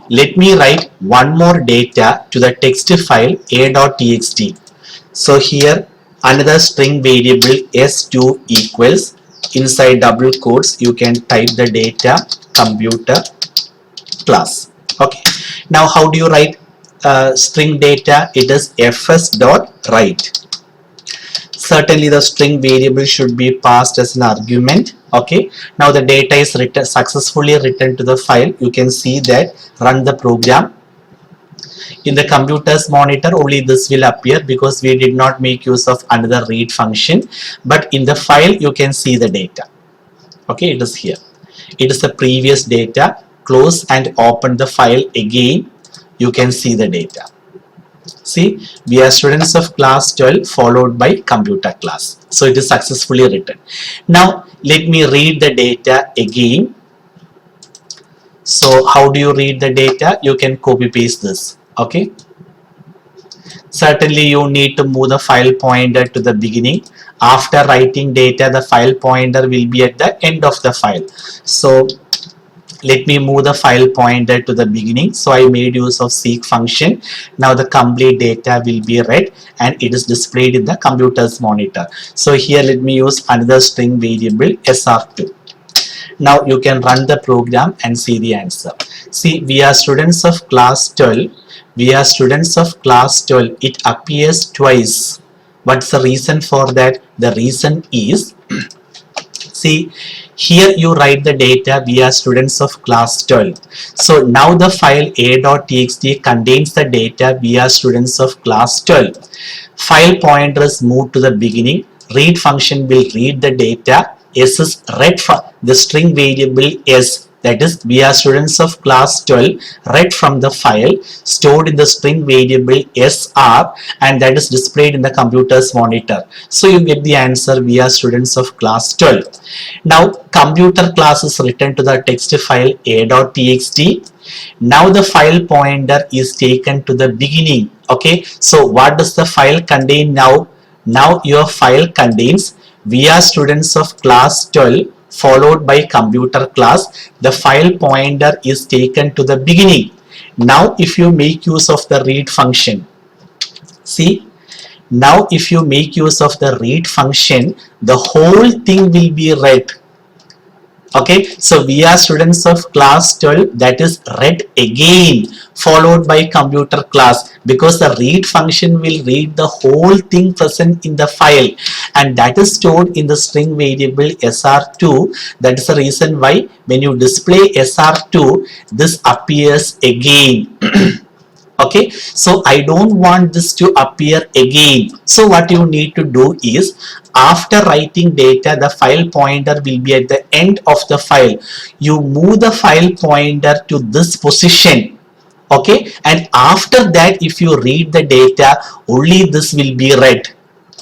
let me write one more data to the text file a.txt. So here another string variable s2 equals, inside double quotes you can type the data computer class. Okay, now how do you write string data? It is fs dot write. Certainly the string variable should be passed as an argument. Okay, now the data is written, successfully written to the file. You can see that. Run the program. In the computer's monitor only this will appear because we did not make use of another read function, but in the file you can see the data. Okay, it is here. It is the previous data. Close and open the file again. You can see the data. See, we are students of class 12 followed by computer class. So it is successfully written. Now let me read the data again. So how do you read the data? You can copy paste this. Okay. Certainly you need to move the file pointer to the beginning. After writing data, the file pointer will be at the end of the file. So let me move the file pointer to the beginning. So I made use of seek function. Now the complete data will be read and it is displayed in the computer's monitor. So here let me use another string variable sr2. Now you can run the program and see the answer. See, we are students of class 12. We are students of class 12. It appears twice. What's the reason for that? The reason is, see, here you write the data, we are students of class 12. So now the file a.txt contains the data, we are students of class 12. File pointer is moved to the beginning. Read function will read the data. S is read from the string variable S, that is we are students of class 12, read from the file, stored in the string variable SR, and that is displayed in the computer's monitor. So you get the answer, we are students of class 12. Now computer class is written to the text file a.txt. Now the file pointer is taken to the beginning. Okay, so what does the file contain now? Now your file contains we are students of class 12 followed by computer class. The file pointer is taken to the beginning. Now if you make use of the read function, see, now if you make use of the read function, the whole thing will be read. Okay, so we are students of class 12, that is read again followed by computer class, because the read function will read the whole thing present in the file and that is stored in the string variable sr2. That is the reason why when you display sr2, this appears again. Okay, so I don't want this to appear again. So what you need to do is, after writing data, the file pointer will be at the end of the file. You move the file pointer to this position. Okay, and after that if you read the data, only this will be read.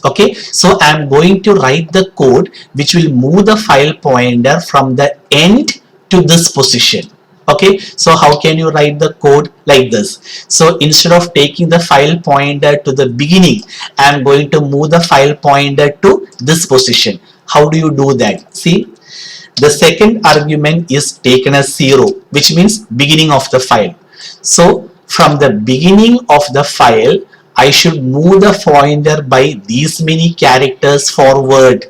Okay, so I am going to write the code which will move the file pointer from the end to this position. Okay, so how can you write the code like this? So instead of taking the file pointer to the beginning, I am going to move the file pointer to this position. How do you do that? See, the second argument is taken as 0, which means beginning of the file. So from the beginning of the file, I should move the pointer by these many characters forward.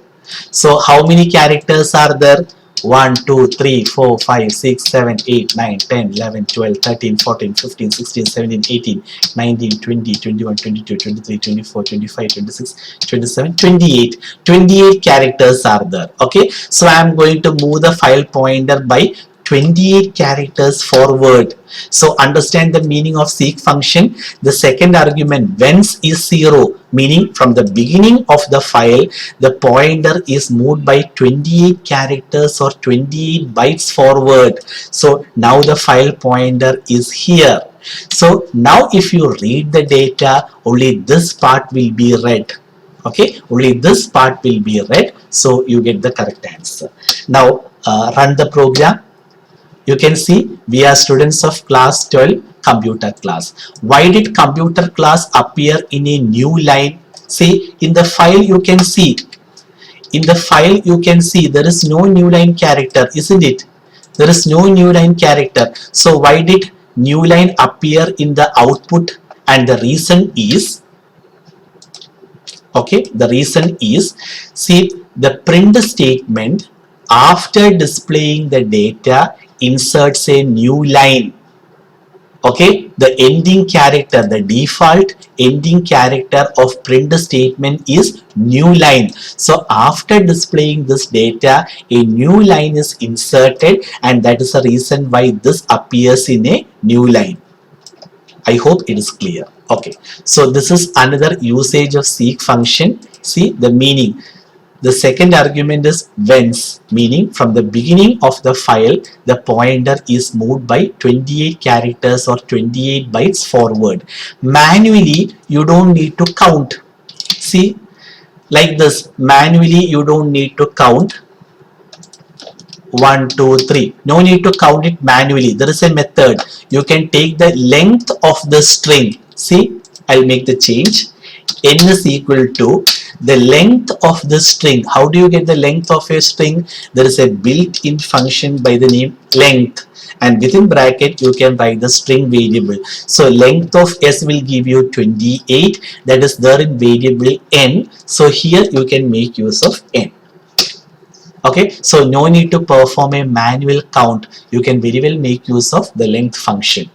So how many characters are there? 1, 2, 3, 4, 5, 6, 7, 8, 9, 10, 11, 12, 13, 14, 15, 16, 17, 18, 19, 20, 21, 22, 23, 24, 25, 26, 27, 28. 28 characters are there. Okay, so I am going to move the file pointer by 28 characters forward. So understand the meaning of seek function. The second argument whence is 0, meaning from the beginning of the file the pointer is moved by 28 characters or 28 bytes forward. So now the file pointer is here. So now if you read the data, only this part will be read. Okay, only this part will be read. So you get the correct answer. Now run the program. You can see we are students of class 12 computer class. Why did computer class appear in a new line? See, in the file you can see, there is no new line character, isn't it? There is no new line character. So why did new line appear in the output, and the reason is, okay, the reason is, see, the print statement after displaying the data inserts a new line. Okay, the ending character, the default ending character of print statement is new line. So after displaying this data, a new line is inserted, and that is the reason why this appears in a new line. I hope it is clear. Okay, so this is another usage of seek function. See the meaning. The second argument is whence, meaning from the beginning of the file, the pointer is moved by 28 characters or 28 bytes forward. Manually, you don't need to count. See, like this, manually you don't need to count 1, 2, 3. No need to count it manually. There is a method. You can take the length of the string. See, I'll make the change. N is equal to the length of the string. How do you get the length of a string? There is a built-in function by the name length, and within bracket you can write the string variable. So length of S will give you 28. That is there in variable N. So here you can make use of N. Okay, so no need to perform a manual count. You can very well make use of the length function.